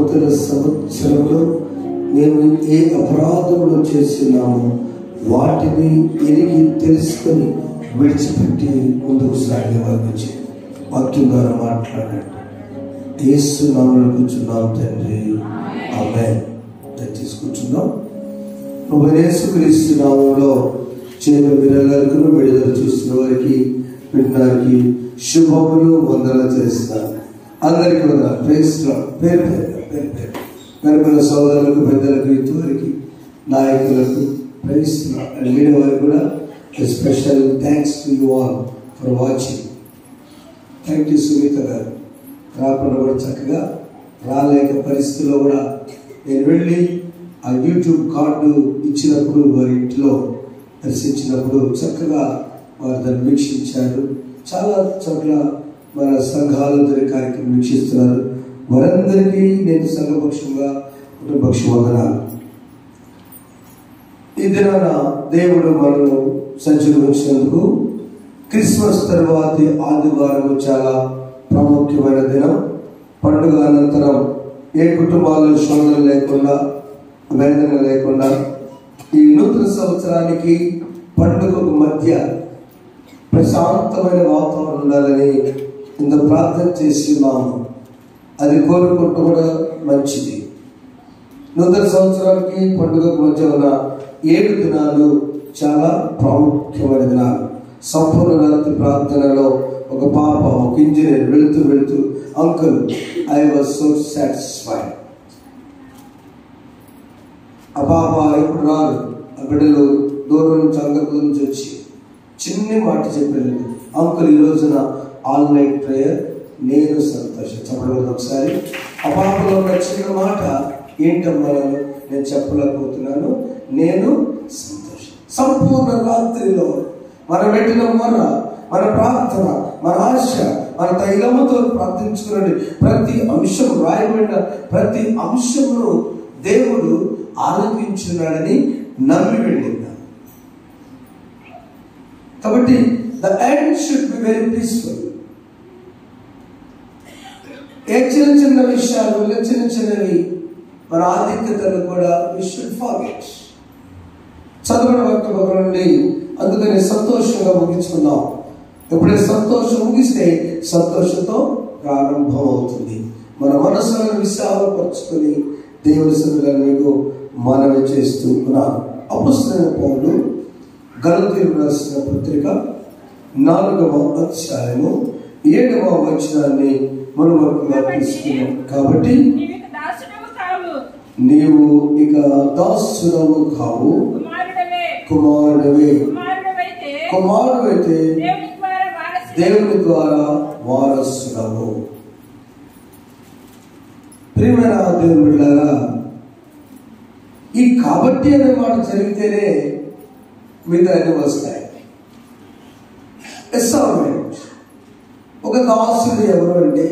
నూతన సంవత్సరంలో మేము ఏ అపరాధములు చేస్తున్నామో వాటిని ఎరిగి తెలుసుకొని విడిచిపెట్టి ముందుకు సాగే వారికి వాక్యం ద్వారా మాట్లాడండి. యేసు నామములో కూర్చున్నాం తండ్రి, ఆమేన్. దయచేసి కూర్చున్నాం. ప్రభు యేసుక్రీస్తు నామములో చేరు విరగలకు విడుదల చూస్తున్న వారికి వినడానికి శుభములు వందలు చేస్తారు. అందరికీ వందనాలు. Praise Lord. పేరు పేరు సోదరులకు, పెద్దలకు, ఇంతవరకు నాయకులకు ప్రైజ్ లార్డ్. అండ్ మీడియా వారికి కూడా special thanks to you all for watching. Thank you Sunitha గారు. రాకుండా కూడా చక్కగా రాలేక పరిస్థితుల్లో కూడా నేను వెళ్ళి ఆ యూట్యూబ్ కార్డు ఇచ్చినప్పుడు వారి ఇంట్లో దర్శించినప్పుడు చక్కగా వారు దాన్ని వీక్షించారు. చాలా చోట్ల మన సంఘాలు దాని కార్యక్రమం వీక్షిస్తున్నారు. వారందరికీ నేను సంఘపక్షంగా కుటుంబపక్ష వందనాలు. ఈ దినాన దేవుడు మనను సంచరించినందుకు క్రిస్మస్ తర్వాతి ఆదివారం చాలా ప్రాముఖ్యమైన దినం. పండుగ అనంతరం ఏ కుటుంబాల్లో శోధన లేకుండా, వేదన లేకుండా ఈ నూతన సంవత్సరానికి పండుగకు మధ్య ప్రశాంతమైన వాతావరణం ఉండాలని ఇంత ప్రార్థన చేస్తున్నాము. అది కోరుకుంటూ కూడా మంచిది. నూతన సంవత్సరానికి పండుగకు మధ్య ఉన్న 7 దినాలు చాలా ప్రాముఖ్యమైన దినాలు. సంపూర్ణ రాత్రి ప్రార్థనలో ఒక పాప, ఒక ఇంజనీర్ వెళుతూ uncle, I was so satisfied. ఆ పాప ఎప్పుడు రాదు. ఆ బిడ్డలు దూరం నుంచి, అంగకుల నుంచి వచ్చి చిన్ని మాట చెప్పారు, అంకుల్ ఈ రోజున ఆల్ నైట్ ప్రేయర్, నేను సంతోషం. చెప్పలేదు ఒకసారి. ఆ పాపలో ఉన్న చిన్న మాట ఏంటమ్మా, నేను చెప్పలేకపోతున్నాను, నేను సంతోషం. సంపూర్ణ రాత్రిలో మనం పెట్టిన మొర, మన ప్రార్థన, మన ఆశ, మన తైలముతో ప్రార్థించుకునే ప్రతి అంశం, రాయబడిన ప్రతి అంశంలో దేవుడు ఆలోచించున్నాడని నమ్మి వెళ్ళింది. కాబట్టి the end should be very peaceful. ఏ చిన్న విషయాలు, చిన్నవి మన ఆధిక్యతలు కూడా వి షుడ్ ఫర్గెట్. చదవడం ఒక నుండి అందుకని సంతోషంగా ముగించుకుందాం. ఎప్పుడైతే సంతోషం ముగిస్తే సంతోషంతో ప్రారంభం అవుతుంది. మన మనసులను విశాలపరుచుకొని దేవుని సన్నిధిలో మీకు మనవి చేస్తూ ఉన్నాను. అపొస్తలుడైన పౌలు గలతీయులకు రాసిన పత్రిక 4వ అధ్యాయము 7వ వచనాన్ని మనముగా తీసుకున్నాం. కాబట్టి నీవు ఇక దాసుడవు కావు, కుమారుడైతే దేవుని ద్వారా వారసుడవు. ప్రియమైన దేవుని బిడ్డలారా, ఈ కాబట్టి అనే మాట జరిగితేనే మిగతా అన్ని వస్తాయి. అసైన్మెంట్. ఒక దాసుడు ఎవరు అంటే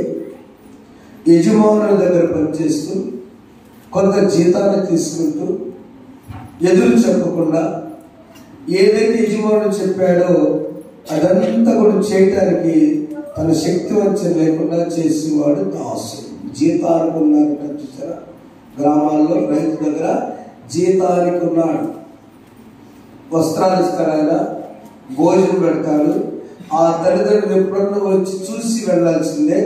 యజమానుల దగ్గర పనిచేస్తూ కొంత జీతాన్ని తీసుకుంటూ ఎదురు చెప్పకుండా ఏదైతే యజమానుడు చెప్పాడో అదంతా కూడా చేయటానికి తన శక్తి వంచన లేకుండా చేసేవాడు దాసుడు. జీతానికి ఉన్నాడు. చూసారా, గ్రామాల్లో రైతు దగ్గర జీతానికి ఉన్నాడు. వస్త్రాలు ఇస్తాడు ఆయన, భోజనం పెడతాడు. ఆ తల్లిదండ్రులు ఎప్పుడన్నా వచ్చి చూసి వెళ్ళాల్సిందే.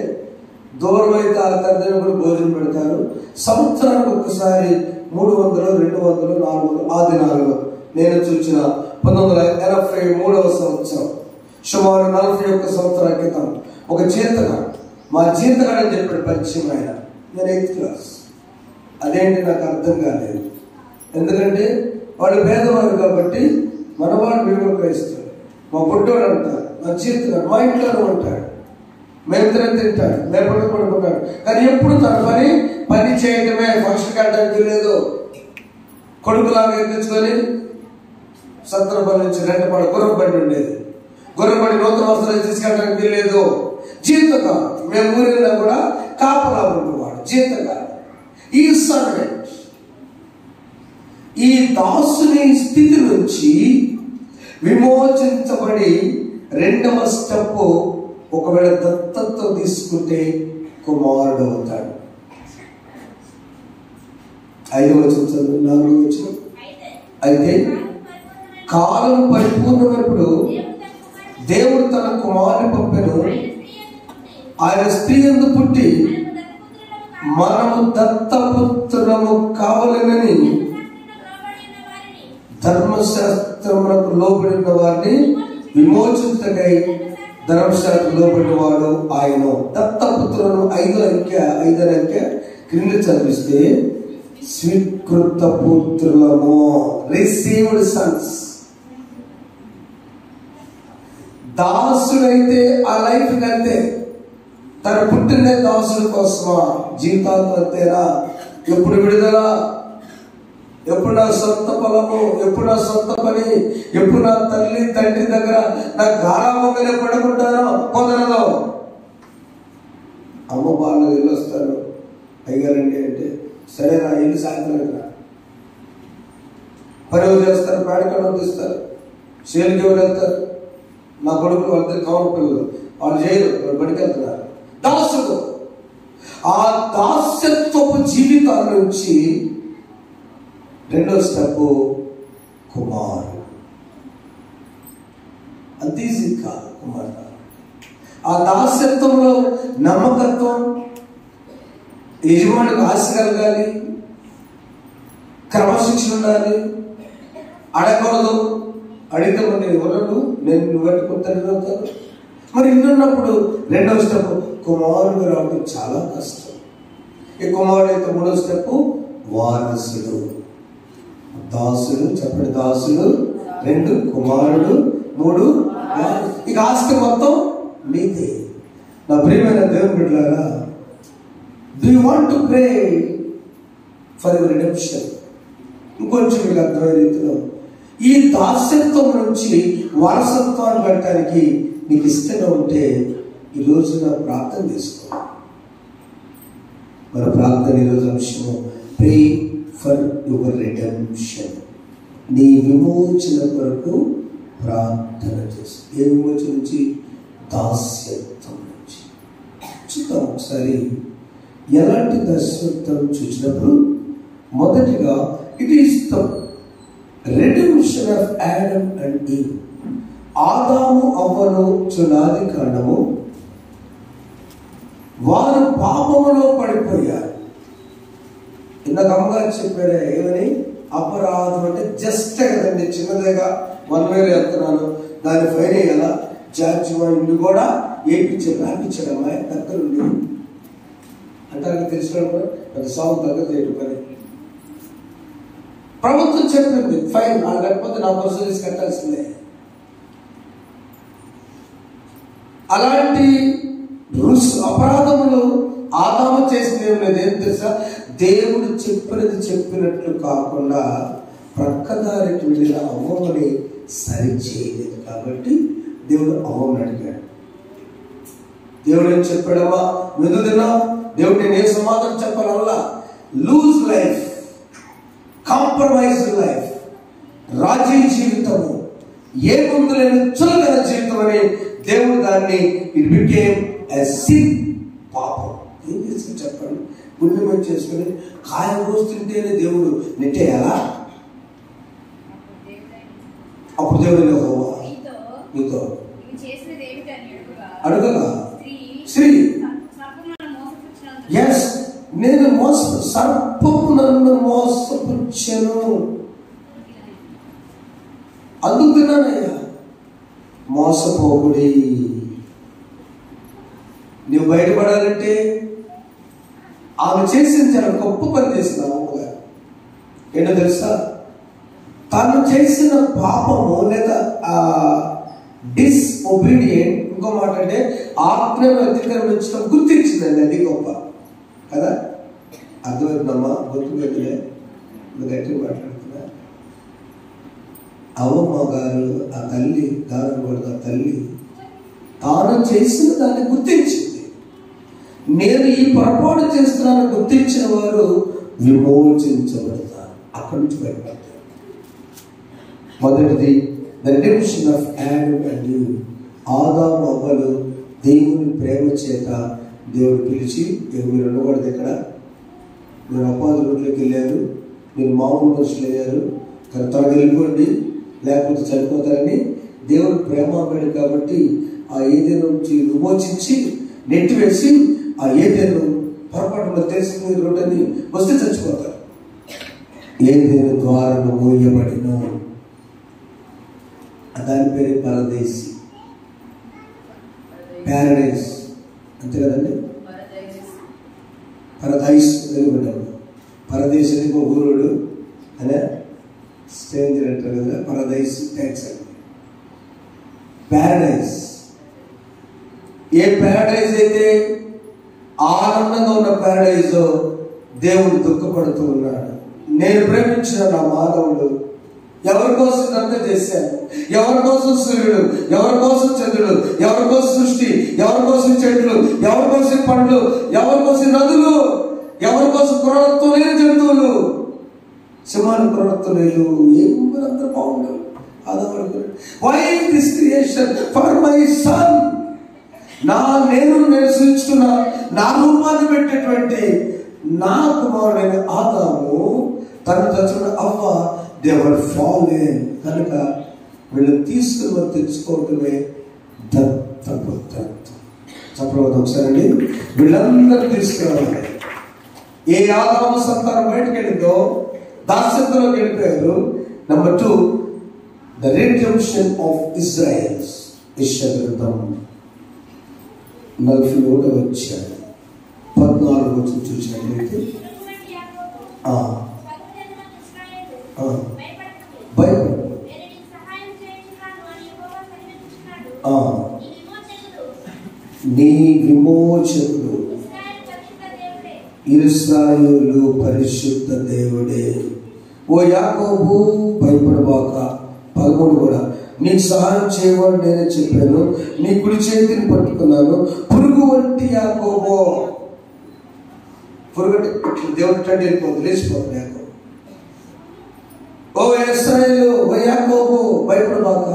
దూరం అయితే ఆ తల్లిదండ్రులు భోజనం పెడతారు. సంవత్సరానికి ఒక్కసారి 300, 200, 400 ఆ దినాలలో నేను చూసిన 1983వ సంవత్సరం, సుమారు 41 సంవత్సరాల క్రితం ఒక జీతగాడు, మా జీతగాడు అని చెప్పాడు పరిచయం ఆయన. నేను 8th క్లాస్. అదేంటి నాకు అర్థం కాలేదు. ఎందుకంటే వాళ్ళు పేదవారు కాబట్టి మనవాడు విలువ ఇస్తాడు. మా పుట్టోడు అంటారు, మా జీతగాడు మా ఇంట్లోనే ఉంటాడు, మేమిద్దరం తింటాడు, మేపడు పడుకుంటాడు. కానీ ఎప్పుడు తన పని చేయడమే, ఫంక్షన్ వెళ్ళడానికి లేదు. కొడుకులాగా ఎక్కించుకొని సందర్భం నుంచి రెండపాడు గుర్రబండి ఉండేది. గుర్రబండి నూతన వస్త్రాలు తీసుకెళ్ళడానికి వీల్లేదు. జీతగా మేము ఊరిలో కూడా కాపలా ఉండేవాడు జీతగా. ఈ సర్వెంట్ ఈ దాసుని స్థితి నుంచి విమోచించబడి 2వ స్టెప్, ఒకవేళ దత్తత తీసుకుంటే కుమారుడు అవుతాడు. 5వ వచనం చదువు, 4వ వచనం. అయితే కాలం పరిపూర్ణమైనప్పుడు దేవుడు తన కుమారుని పంపెను. ఆయన స్త్రీ యందు పుట్టి మనము దత్తపుత్రులము కావాలని ధర్మశాస్త్రమునకు లోబడిన వారిని విమోచించగై ధర్మశాస్త్రం లోబడిన వాడు ఆయన. దత్తపుత్రులను 5వ అంకె క్రింద చదివిస్తే స్వీకృత పుత్రులము, రిసీవ్డ్ సన్స్. దాసుడైతే ఆ లైఫ్ కంటే తన పుట్టిన దాసుల కోసమా జీవితాంతం అంతేనా? ఎప్పుడు విడుదల, ఎప్పుడు నా సొంత పొలము, ఎప్పుడు నా సొంత పని, ఎప్పుడు నా తల్లి తండ్రి దగ్గర నా గారాబంగానే పడుకుంటానో కుదరదు. అమ్మ బాగా ఇల్లు వస్తాను అయ్యారండి అంటే సరే నా ఇల్లు సాయంత్రం రా, పని చేస్తారు, పేడకడం తీస్తారు, చేలికి ఎవరు వెళ్తారు? నా కొడుకులు వాళ్ళ కౌలు పిల్లలు, వాళ్ళు చేయరు, వాళ్ళు బడికెళ్తున్నారు. దాసుడు. ఆ దాస్యత్వపు జీవితాల నుంచి 2వ స్టెప్ కుమారుడు. అంత ఈజీ కాదు కుమారుడు. ఆ దాస్యత్వంలో నమ్మకత్వం, యజమానికి ఆశ కలగాలి, క్రమశిక్షణ ఉండాలి, అడగకూడదు. అడిగితే మరి ఎవరు నేను నువ్వు పెట్టుకుంటాను. మరి ఇన్నున్నప్పుడు 2వ స్టెప్ కుమారుడు రావడం చాలా కష్టం. ఈ కుమారుడు అయితే 3వ స్టెప్ వారసుడు. దాసుడు, చెప్పండి దాసుడు, 2 కుమారుడు, 3 ఇక ఆస్తి మొత్తం నీదే. నా ప్రియమైన దేవుని బిడ్డలారా, do you want to pray for your redemption? ఇంకొంచెం మీకు అర్థమైన రీతిలో ఈ దాస్యత్వం నుంచి వారసత్వాన్ని పెట్టడానికి నీకు ఇష్టంగా ఉంటే ఈ రోజున ప్రార్థన చేసుకో. మన ప్రార్థన ఈరోజు అంశము ప్రే ఫర్ యువర్ రిడెంప్షన్. నీ విమోచన కొరకు ప్రార్థన చేసు. ఏ విమోచన నుంచి? దాస్యత్వం నుంచి. చూద్దాం ఒకసారి ఎలాంటి దాస్యత్వం చూసినప్పుడు. మొదటిగా it is the redemption of Adam and Eve. ఆదాము అవ్వను చునాది కారణము వారు పాపములో పడిపోయారు. ఇందాక అమ్మగారు చెప్పారే ఏమని? అపరాధం అంటే జస్ట్ కదండి, చిన్నదేగా 1000 వెళ్తున్నాను దాని ఫైన్ ఎలా జార్జివా ఇల్లు కూడా రాపించాడు అమ్మాయి దగ్గరుండి అంటారు. తెలిసిన కూడా పెద్ద సాగు దగ్గర చేయడం పని. ప్రభుత్వం చెప్పింది ఫైన్, వాళ్ళు లేకపోతే నా పర్సనల్స్ కట్టాల్సిందే. అలాంటి అపరాధములు ఆదాము చేసింది ఏం లేదు. ఏం తెలుసా? దేవుడు చెప్పినట్లు కాకుండా ప్రక్కదారికి వెళ్ళిన అవ్వమని సరి చేయలేదు. కాబట్టి దేవుడు అవ్వమని అడిగాడు. దేవుడు ఏం చెప్పాడమ్మా? మెదు తిన్నా దేవుడు నేను ఏ సమాధానం చెప్పాలల్లా? లూజ్ లైఫ్, కాంప్రమైజ్డ్ లైఫ్, రాజీ జీవితము, ఏ ముందు లేని చులకన జీవితం అని దేవుడు దాన్ని ఇట్ బికేమ్ ఎ సిన్, పాపం. ఏం చేసుకుని చెప్పండి? పుణ్యం చేసుకుని కాయం కోస్తుంటేనే దేవుడు నెట్టేయాలా? అప్పుడు దేవుడు నీతో అడుగగా శ్రీ ఎస్ నేను సర్పము నన్ను మోసపుచ్చను. అందుకున్నానయ్యా, మోసపోకుడి. నువ్వు బయటపడాలంటే ఆమె చేసిన చాలా గొప్ప పని చేసిన అమ్మగా ఏంటో తెలుసా? తను చేసిన పాపము లేదా డిస్ఒబీడియంట్, ఇంకో మాట అంటే ఆజ్ఞను అతిక్రమించడం గుర్తించిందండి. అది గొప్ప కదా? అర్థమవుతుందమ్మా? గుర్తుపెట్టలే గట్టిగా మాట్లాడుతున్నా. అవ్వమ్మ గారు ఆ తల్లి దారుణ తల్లి తాను చేసిన దాన్ని గుర్తించింది. నేను ఈ పొరపాటు చేస్తున్నాను గుర్తించిన వారు విమోచించబడతారు, అక్కడి నుంచి బయటపడతారు. మొదటిది the redemption of Adam and Eve. ఆదాము అవ్వలు దేవుని ప్రేమ చేత దేవుడు పిలిచి, మీరు ఉండకూడదు ఇక్కడ, మీరు అపాధి రోడ్లోకి వెళ్ళారు, మీరు మామూలు మనుషులు అయ్యారు, కానీ త్వరగా వెళ్ళిపోండి లేకపోతే చనిపోతారని దేవుడు ప్రేమాపేడు కాబట్టి ఆ ఏదైనా నుంచి విమోచించి నెట్టివేసి ఆ ఏదైనా పొరపాటులో తెలిసింది రోడ్డని వస్తే చచ్చిపోతారు. ఏదైనా ద్వారం మోయబడిన దాని పేరే పరదేశి, ప్యారడైజ్ అంతే కదండి. పరదైస్ తెలుగుంటాడు, పరదేశానికి ఒక ఊరుడు అనే స్ట్రేంజర్ అంటారు కదా, పరదైస్ ట్యాక్స్ అంటే ప్యారడైజ్. ఏ ప్యారడైజ్ అయితే ఆనందంగా ఉన్న ప్యారడైజ్ దేవుడు దుఃఖపడుతూ ఉన్నాడు. నేను ప్రేమించిన నా మానవుడు ఎవరి కోసం ఇదంతా చేశాను, ఎవరి కోసం సూర్యుడు, ఎవరి కోసం చంద్రుడు, ఎవరి కోసం సృష్టి, ఎవరి కోసం చెట్లు, ఎవరి కోసం పండ్లు, ఎవరి కోసం నదులు, ఎవరి కోసం క్రూరత్వం లేని జంతువులు, సింహాలు క్రూరత్వం లేదు, అందరూ బాగుండవు. Why this creation for my son, నేను సృష్టించుకున్న నా రూపాన్ని పెట్టేటువంటి నా కుమారుడైన ఆదాము తను తెచ్చుకున్న అవ్వ దేవర్ ఫాలెన్ కనుక వీళ్ళు తీసుకుని తెచ్చుకోవటమే దత్తపుత్రత్వం. చెప్పలేదు ఒకసారి, వీళ్ళందరూ తీసుకురావాలి. ఏ ఆదాము సంతానం బయటకు వెళ్ళిందో దాస్యత్వంలోకి వెళ్ళిపోయారు. Number 2, the redemption of Israel's. యెషయా గ్రంథం 41వ అధ్యాయం 14వ వచనం చూసినట్లయితే భయపడు, నీ విమోచకుడు ఇశ్రాయేలు పరిశుద్ధ దేవుడే. ఓ యాకోబు భయపడబాక. 13 కూడా, నీకు సహాయం చేయమని నేనే చెప్పాను, నీ కుడి చేతిని పట్టుకున్నాను, పురుగు వంటి యాకోబో. పురుగు దేవుడి టండి వెళ్ళిపోతుంది, లేచిపోతుంది యాకోబు. ఓ ఇశ్రాయేలు, ఓ యాకోబు భయపడబాక,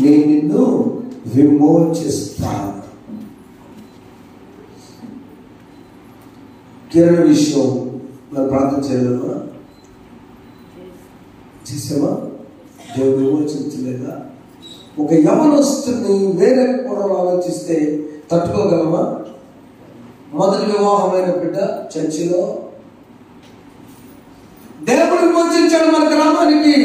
నేను నిన్ను విమోచిస్తాను. కిరణ విషయం మనం ప్రార్థన చేయలేమా? చేసామా? దేవుడు విమోచించలేదా? ఒక యవనస్తుని వేరే కోణంలో ఆలోచిస్తే తట్టుకోగలమా? మొదటి వివాహమైన బిడ్డ చర్చిలో దేవుడు విమోచించాడు మన గ్రామానికి.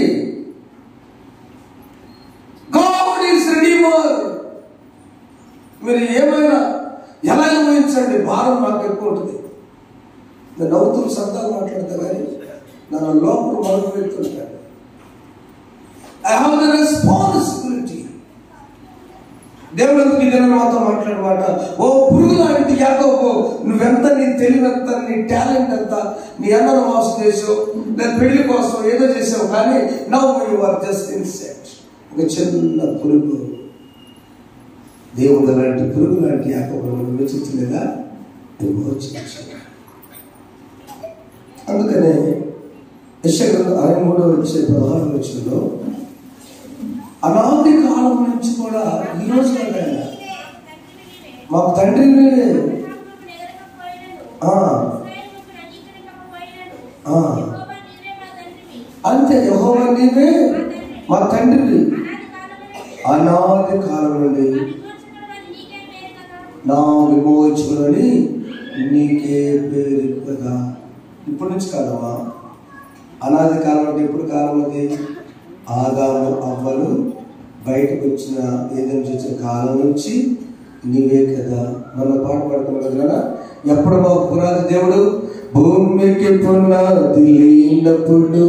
God is redeemer. మీరు ఏమైనా ఎలా విమోచించండి, భారం నాకు ఎక్కువ ఉంటుంది. నేను నవ్వుతూ శబ్దాలు మాట్లాడతా కానీ నా లోపల మొదలు పెడుతుంటాను. I have the responsibility. దేవుడు ఇదైనా మాతో మాట్లాడమాట, ఓ పురుగు లాంటి యాకోబు, నువ్వెంత, నీ తెలివెంత, నీ టాలెంట్ ఎంత, నీ అన్నను మోసం చేసావు, లేదా పెళ్లి కోసం ఏదో చేసావు, కానీ now you are just insect. ఒక చిన్న పురుగు. దేవుడు అలాంటి పురుగు లాంటి యాకోబును విమోచించలేదా? విమోచించాడు. అందుకనే యెషయా గ్రంథం 63వ అధ్యాయం 16వ వచనంలో అనాది కాలం నుంచి కూడా ఈ రోజు మాకు తండ్రి మీరే, అంతే, యెహోవా నీవే మా తండ్రి. అనాది కాలం నుండి నా విమోచకుడని నీకే పేరు కదా. ఇప్పటి నుంచి కాదమ్మా, అనాది కాలం అంటే ఎప్పుడు కాలం? అది ఆదాము అవ్వలు బయటకు వచ్చిన, ఏదైనా వచ్చిన కాలం నుంచి నీవే కదా. మన పాట పాడుతున్నాం కదా, ఎప్పుడు మా పునాది దేవుడు భూమికి పునాది లేనప్పుడు,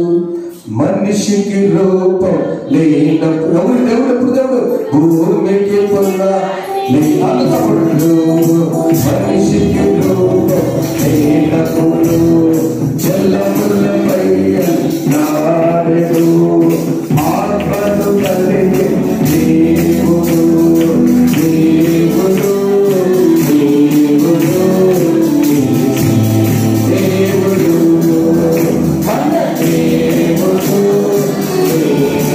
మనిషికి రూపం లేనప్పుడు. ఎవరు దేవుడు? ఎప్పుడు దేవుడు? భూమికి పునాది లేనప్పుడు, మనిషికి రూపం లేనప్పుడు, జలములపై నాడు ఆత్మను కలిగి దేవుడు, దేవుడు, దేవుడు, దేవుడు, మన దేవుడు, దేవుడు.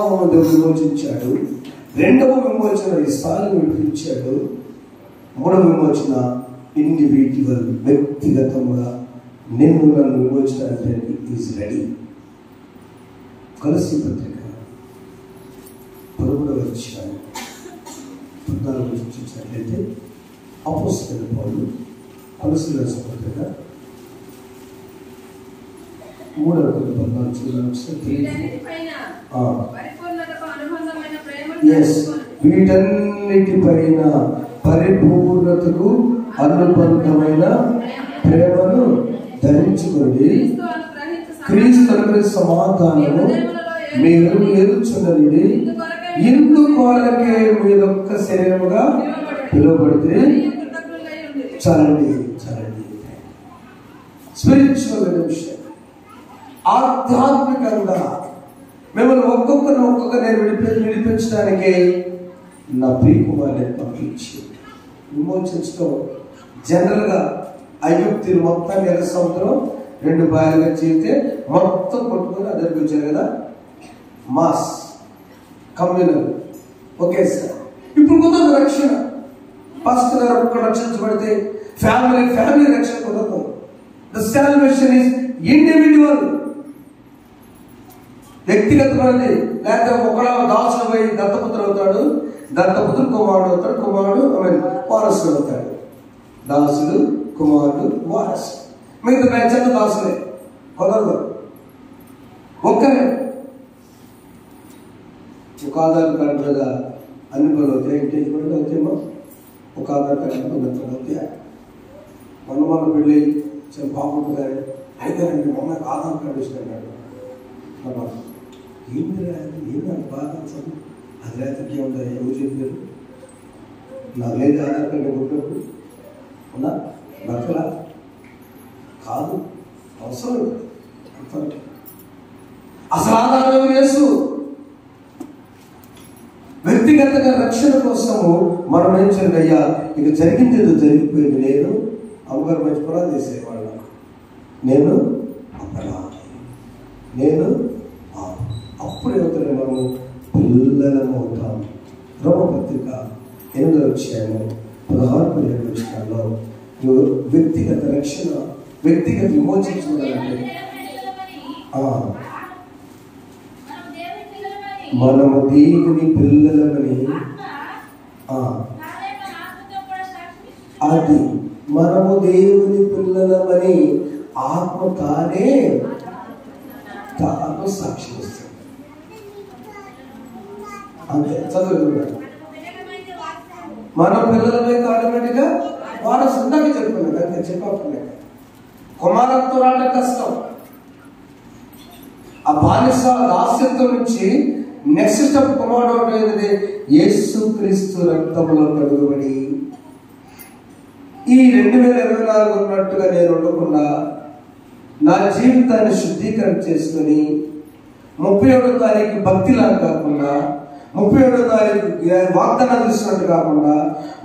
అబ్రహామును విమోచించాడు. రెండవ విమోచన ఇస్సాకును విడిపించాడు. మూడవ విమోచన ఇండివిజువల్, వ్యక్తిగతంగా నిన్ను నన్ను విమోచించడానికి ఈజ్ రెడీ. కొలస్సీ పత్రిక 11వ అధ్యాయం 14 చూసినట్లయితే అపోస్తలుడైన పౌలు కొలస్సీ రాసిన పత్రిక 3:14 వీటన్నిటిపైన పరిపూర్ణతకు అనుబంధమైన ప్రేమను ధరించుకోండి. క్రీస్తు అనుగ్రహించు సమాధానము మీరు ఎదుర్చున్నది. ఇందుకొరకే మీరొక్క శరీరముగా పిలువబడితే చాలండి. స్పిరిచువల్ రిడెంప్షన్, ఆధ్యాత్మికంగా మిమ్మల్ని ఒక్కొక్కరిని విడిపించడానికి నా ప్రియకుమారుని పంపించి విమోచించడం. జనరల్గా ఐగుప్తీయులు మొత్తాన్ని ఎర్ర సముద్రం 2 బాయలుగా చేస్తే మొత్తం కొట్టుకొని అదరికి వచ్చారు కదా, మాస్ కమ్యూనల్. ఓకే సార్, ఇప్పుడు కుదరదు రక్షణ. ఫస్ట్ ఒక్క రక్షించబడితే ఫ్యామిలీ రక్షణ కుదరదు. ద సాల్వేషన్ ఈజ్ ఇండివిజువల్, వ్యక్తిగతమైనది. లేకపోతే ఒకళ్ళ దాసుడు పోయి దత్తపుత్రుడు అవుతాడు, దత్తపుత్రుడు కుమారుడు అవుతాడు, కుమారుడు వారసుడు అవుతాడు. దాసుడు, కుమారుడు, వారసుడు. మిగతా బ్యాచ్ దాసులే, కుదరదు. ఒక్కరే. ఒక ఆధార్ కార్డు మీద అన్ని పనులు అవుతాయి. ఇంటి పనులు అవుతాయేమో. ఒక ఆధార్ కార్డు అవుతాయా? మన పెళ్ళి చాలా బాగుంటుంది. అయితేనండి మొన్న ఆధార్ కార్డు ఇస్తున్నాడు. ఏంటంటే బాధ అది రైతుకి ఉందా? ఎవరు చెప్పారు? నాకు లేదు ఆధార్ కార్డు కొట్టినప్పుడు ఉన్నా బతలా కాదు, అవసరం అసలు ఆధారం యేసు. వ్యక్తిగతంగా రక్షణ కోసము మనం ఏం చేయండి? అయ్యా ఇక జరిగింది ఏదో జరిగిపోయింది. నేను అమ్మగారు మంచి పురాలు చేసేవాళ్ళ, నేను అపరాధి, నేను అప్పుడు ఏమవుతాడు? మనము పిల్లలము అవుతాం. రోమపత్రిక 8వ అధ్యాయము 16-17 వచనాల్లో వ్యక్తిగత రక్షణ, వ్యక్తిగత విమోచించుకోవాలంటే మనము దేవుని పిల్లలమని, అది మనము దేవుని పిల్లలమని ఆత్మ తాను సాక్షి వస్తుంది. అంతే. చదువు. మన పిల్లలమే ఆటోమేటిక్గా వారసు. ఇందాక చెప్పుకున్నాను, అంతే చెప్పకుండా కుమారత్వం రావడం కష్టం. ఆ బానిస దాస్యత్వం నుంచి నెక్స్ట్ స్టెప్ కుమారుడు ఏంటంటే యేసు క్రీస్తు రక్తంలో కడుగుబడి. ఈ 2024 ఉన్నట్టుగా నేను ఉండకుండా నా జీవితాన్ని శుద్ధీకరణ చేసుకొని 31వ తారీఖు భక్తిలా కాకుండా, 31వ తారీఖు వాగ్దానం తీసుకున్నట్టు కాకుండా,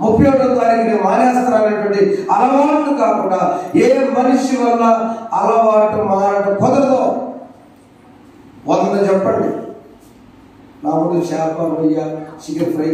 31వ తారీఖు నేను మానేస్తాననేటువంటి అలవాటు కాకుండా, ఏ మనిషి వల్ల అలవాటు మారడం కుదరదు. 100 చెప్పండి. నా ముందు చేప, రొయ్య, చికెన్ ఫ్రై